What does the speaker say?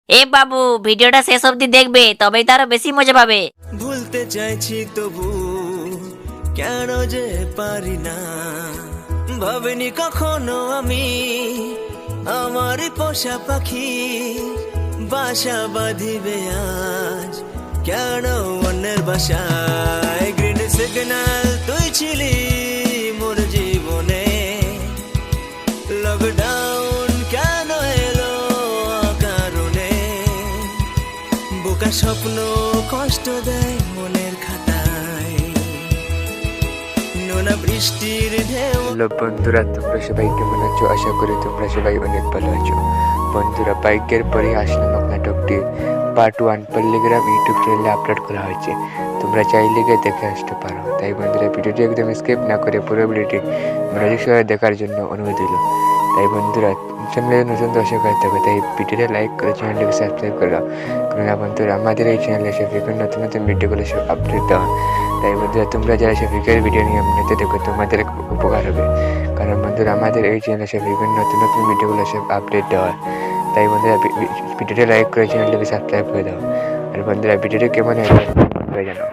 এ বাবু, ভিডিওটা শেষ অবধি দেখবে, তবেই তো আরো বেশি মজা পাবে। ভুলতে চাইছি তবু কেন যে পারি না, ভাবিনি কখনো আমি আমারই পোষা পাখি বাসা বাঁধিবে আজ কেন অন্যের বাসায়। গ্রিন সিগন্যাল তুই ছিলি মোর জীবনে, লকডাউন কেন এলো কারণে, বোকা স্বপ্ন কষ্ট দেয় মনের খাতায়, নোনা বৃষ্টির ঢেউ। হ্যালো বন্ধুরা, তোমরা সবাই কেমন আছো? আশা করি তোমরা সবাই অনেক ভালো আছো। বন্ধুরা, বাইকের পরে আসলাম নাটকটি পার্ট 1 পল্লীগ্রাম ইউটিউব চ্যানেলে আপলোড করা হয়েছে। তোমরা চাইলে গিয়ে দেখে আসতে পারো। তাই বন্ধুরা, ভিডিওটি একদম স্কিপ না করে পুরো ভিডিওটি মনোযোগ সহকারে দেখার জন্য অনুরোধ দিল। তাই বন্ধুরা, চ্যানেলে নতুন দর্শক হয়ে থাকবে, তাই ভিডিওটা লাইক করে চ্যানেলটিকে সাবস্ক্রাইব করে দাও। কেননা বন্ধুরা, আমাদের এই চ্যানেলে সব বিভিন্ন নতুন নতুন ভিডিওগুলো সব আপডেট দেওয়া। তাই বন্ধুরা, তোমরা যারা সব ভিডিও নিয়ে এমনিতে দেখো, তোমাদের উপকার হবে। কারণ বন্ধুরা, আমাদের এই চ্যানেলে সব বিভিন্ন নতুন নতুন ভিডিওগুলো সব আপডেট দেওয়া হয়। তাই বন্ধুরা, ভিডিওটা লাইক করে চ্যানেলটিকে সাবস্ক্রাইব করে দাও। আর বন্ধুরা, ভিডিওটি কেমন হয়েছে জানাও।